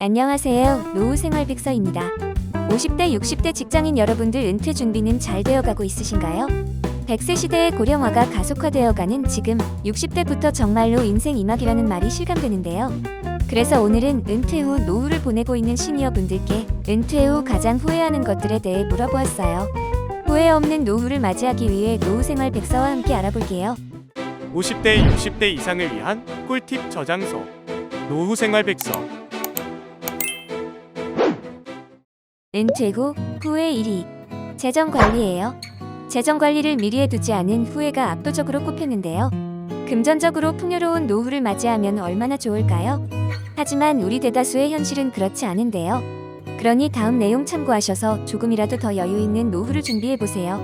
안녕하세요. 노후생활백서입니다. 50대, 60대 직장인 여러분들 은퇴 준비는 잘 되어가고 있으신가요? 100세 시대의 고령화가 가속화되어가는 지금 60대부터 정말로 인생 이막이라는 말이 실감되는데요. 그래서 오늘은 은퇴 후 노후를 보내고 있는 시니어분들께 은퇴 후 가장 후회하는 것들에 대해 물어보았어요. 후회 없는 노후를 맞이하기 위해 노후생활백서와 함께 알아볼게요. 50대, 60대 이상을 위한 꿀팁 저장소 노후생활백서. 은퇴 후 후회 1위. 재정관리예요. 재정관리를 미리 해두지 않은 후회가 압도적으로 꼽혔는데요. 금전적으로 풍요로운 노후를 맞이하면 얼마나 좋을까요? 하지만 우리 대다수의 현실은 그렇지 않은데요. 그러니 다음 내용 참고하셔서 조금이라도 더 여유 있는 노후를 준비해보세요.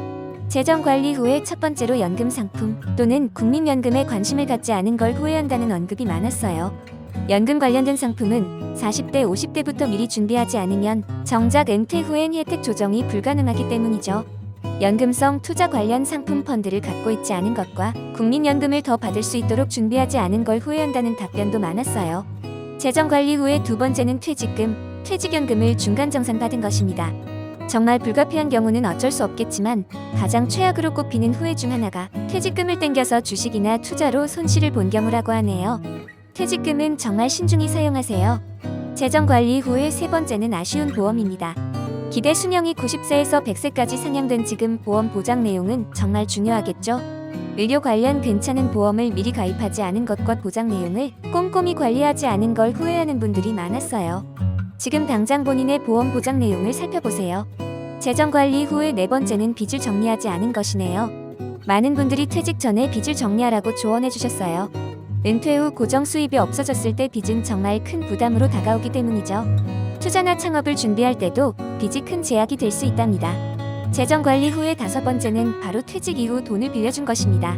재정관리 후에 첫 번째로 연금 상품 또는 국민연금에 관심을 갖지 않은 걸 후회한다는 언급이 많았어요. 연금 관련된 상품은 40대, 50대부터 미리 준비하지 않으면 정작 은퇴 후엔 혜택 조정이 불가능하기 때문이죠. 연금성 투자 관련 상품 펀드를 갖고 있지 않은 것과 국민연금을 더 받을 수 있도록 준비하지 않은 걸 후회한다는 답변도 많았어요. 재정관리 후에 두 번째는 퇴직금, 퇴직연금을 중간정산 받은 것입니다. 정말 불가피한 경우는 어쩔 수 없겠지만 가장 최악으로 꼽히는 후회 중 하나가 퇴직금을 땡겨서 주식이나 투자로 손실을 본 경우라고 하네요. 퇴직금은 정말 신중히 사용하세요. 재정관리 후에 세 번째는 아쉬운 보험입니다. 기대 수명이 90세에서 100세까지 상향된 지금 보험 보장 내용은 정말 중요하겠죠. 의료 관련 괜찮은 보험을 미리 가입하지 않은 것과 보장 내용을 꼼꼼히 관리하지 않은 걸 후회하는 분들이 많았어요. 지금 당장 본인의 보험 보장 내용을 살펴보세요. 재정관리 후에 네 번째는 빚을 정리하지 않은 것이네요. 많은 분들이 퇴직 전에 빚을 정리하라고 조언해 주셨어요. 은퇴 후 고정 수입이 없어졌을 때 빚은 정말 큰 부담으로 다가오기 때문이죠. 투자나 창업을 준비할 때도 빚이 큰 제약이 될 수 있답니다. 재정관리 후에 다섯 번째는 바로 퇴직 이후 돈을 빌려준 것입니다.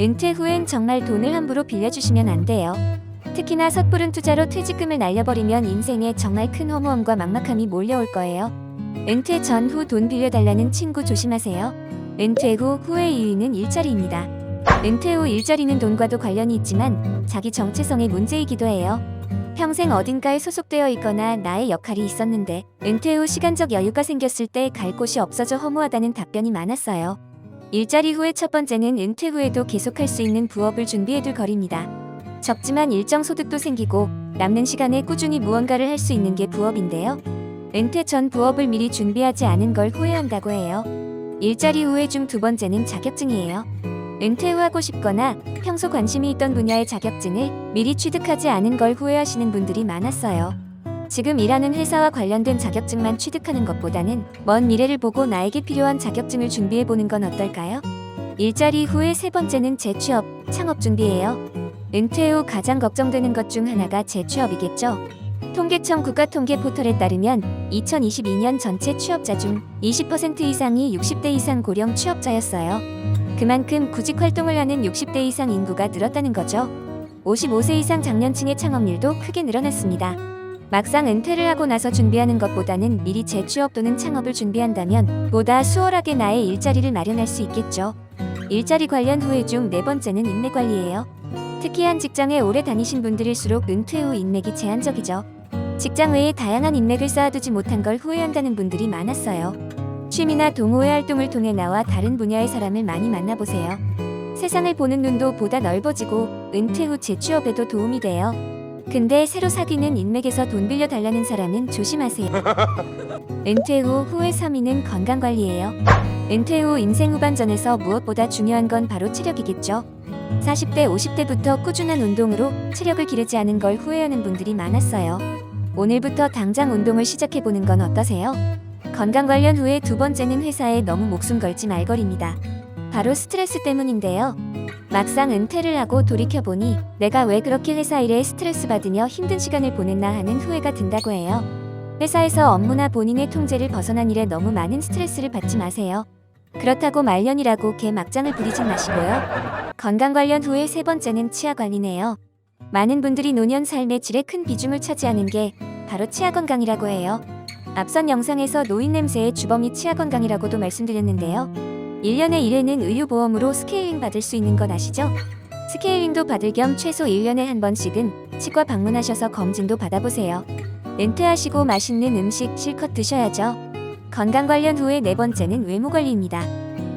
은퇴 후엔 정말 돈을 함부로 빌려주시면 안 돼요. 특히나 섣부른 투자로 퇴직금을 날려버리면 인생에 정말 큰 허무함과 막막함이 몰려올 거예요. 은퇴 전후 돈 빌려달라는 친구 조심하세요. 은퇴 후 후회 2위는 일자리입니다. 은퇴 후 일자리는 돈과도 관련이 있지만 자기 정체성의 문제이기도 해요. 평생 어딘가에 소속되어 있거나 나의 역할이 있었는데 은퇴 후 시간적 여유가 생겼을 때 갈 곳이 없어져 허무하다는 답변이 많았어요. 일자리 후의 첫 번째는 은퇴 후에도 계속할 수 있는 부업을 준비해둘 거리입니다. 적지만 일정 소득도 생기고 남는 시간에 꾸준히 무언가를 할 수 있는 게 부업인데요. 은퇴 전 부업을 미리 준비하지 않은 걸 후회한다고 해요. 일자리 후에 중 두 번째는 자격증이에요. 은퇴 후 하고 싶거나 평소 관심이 있던 분야의 자격증을 미리 취득하지 않은 걸 후회하시는 분들이 많았어요. 지금 일하는 회사와 관련된 자격증만 취득하는 것보다는 먼 미래를 보고 나에게 필요한 자격증을 준비해보는 건 어떨까요? 일자리 후에 세 번째는 재취업, 창업 준비예요. 은퇴 후 가장 걱정되는 것 중 하나가 재취업이겠죠. 통계청 국가통계 포털에 따르면 2022년 전체 취업자 중 20% 이상이 60대 이상 고령 취업자였어요. 그만큼 구직 활동을 하는 60대 이상 인구가 늘었다는 거죠. 55세 이상 장년층의 창업률도 크게 늘어났습니다. 막상 은퇴를 하고 나서 준비하는 것보다는 미리 재취업 또는 창업을 준비한다면 보다 수월하게 나의 일자리를 마련할 수 있겠죠. 일자리 관련 후회 중 네 번째는 인맥 관리예요. 특히 한 직장에 오래 다니신 분들일수록 은퇴 후 인맥이 제한적이죠. 직장 외에 다양한 인맥을 쌓아두지 못한 걸 후회한다는 분들이 많았어요. 취미나 동호회 활동을 통해 나와 다른 분야의 사람을 많이 만나보세요. 세상을 보는 눈도 보다 넓어지고 은퇴 후 재취업에도 도움이 돼요. 근데 새로 사귀는 인맥에서 돈 빌려달라는 사람은 조심하세요. 은퇴 후 후회 3위는 건강관리예요. 은퇴 후 인생 후반전에서 무엇보다 중요한 건 바로 체력이겠죠. 40대, 50대부터 꾸준한 운동으로 체력을 기르지 않은 걸 후회하는 분들이 많았어요. 오늘부터 당장 운동을 시작해보는 건 어떠세요? 건강 관련 후에 두 번째는 회사에 너무 목숨 걸지 말거리입니다. 바로 스트레스 때문인데요. 막상 은퇴를 하고 돌이켜보니 내가 왜 그렇게 회사 일에 스트레스 받으며 힘든 시간을 보냈나 하는 후회가 든다고 해요. 회사에서 업무나 본인의 통제를 벗어난 일에 너무 많은 스트레스를 받지 마세요. 그렇다고 말년이라고 개막장을 부리지 마시고요. 건강 관련 후에 세 번째는 치아 관리네요. 많은 분들이 노년 삶의 질에 큰 비중을 차지하는 게 바로 치아 건강이라고 해요. 앞선 영상에서 노인 냄새의 주범이 치아 건강이라고도 말씀드렸는데요. 1년에 1회는 의료보험으로 스케일링 받을 수 있는 건 아시죠? 스케일링도 받을 겸 최소 1년에 한 번씩은 치과 방문하셔서 검진도 받아보세요. 은퇴하시고 맛있는 음식 실컷 드셔야죠. 건강 관련 후에 네 번째는 외모 관리입니다.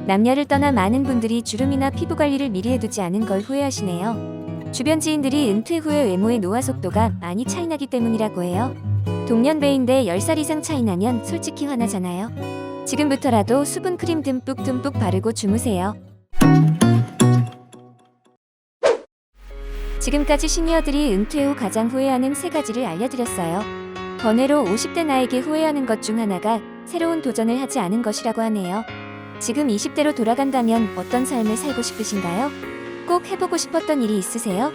남녀를 떠나 많은 분들이 주름이나 피부 관리를 미리 해두지 않은 걸 후회하시네요. 주변 지인들이 은퇴 후에 외모의 노화 속도가 많이 차이나기 때문이라고 해요. 동년배인데 10살 이상 차이나면 솔직히 화나잖아요. 지금부터라도 수분 크림 듬뿍 바르고 주무세요. 지금까지 시니어들이 은퇴 후 가장 후회하는 3가지를 알려드렸어요. 번외로 50대 나에게 후회하는 것 중 하나가 새로운 도전을 하지 않은 것이라고 하네요. 지금 20대로 돌아간다면 어떤 삶을 살고 싶으신가요? 꼭 해보고 싶었던 일이 있으세요?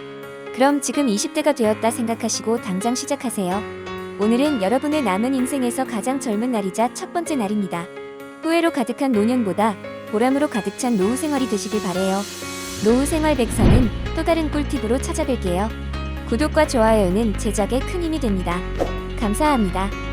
그럼 지금 20대가 되었다 생각하시고 당장 시작하세요. 오늘은 여러분의 남은 인생에서 가장 젊은 날이자 첫 번째 날입니다. 후회로 가득한 노년보다 보람으로 가득 찬 노후 생활이 되시길 바래요. 노후 생활 백서는 또 다른 꿀팁으로 찾아뵐게요. 구독과 좋아요는 제작에 큰 힘이 됩니다. 감사합니다.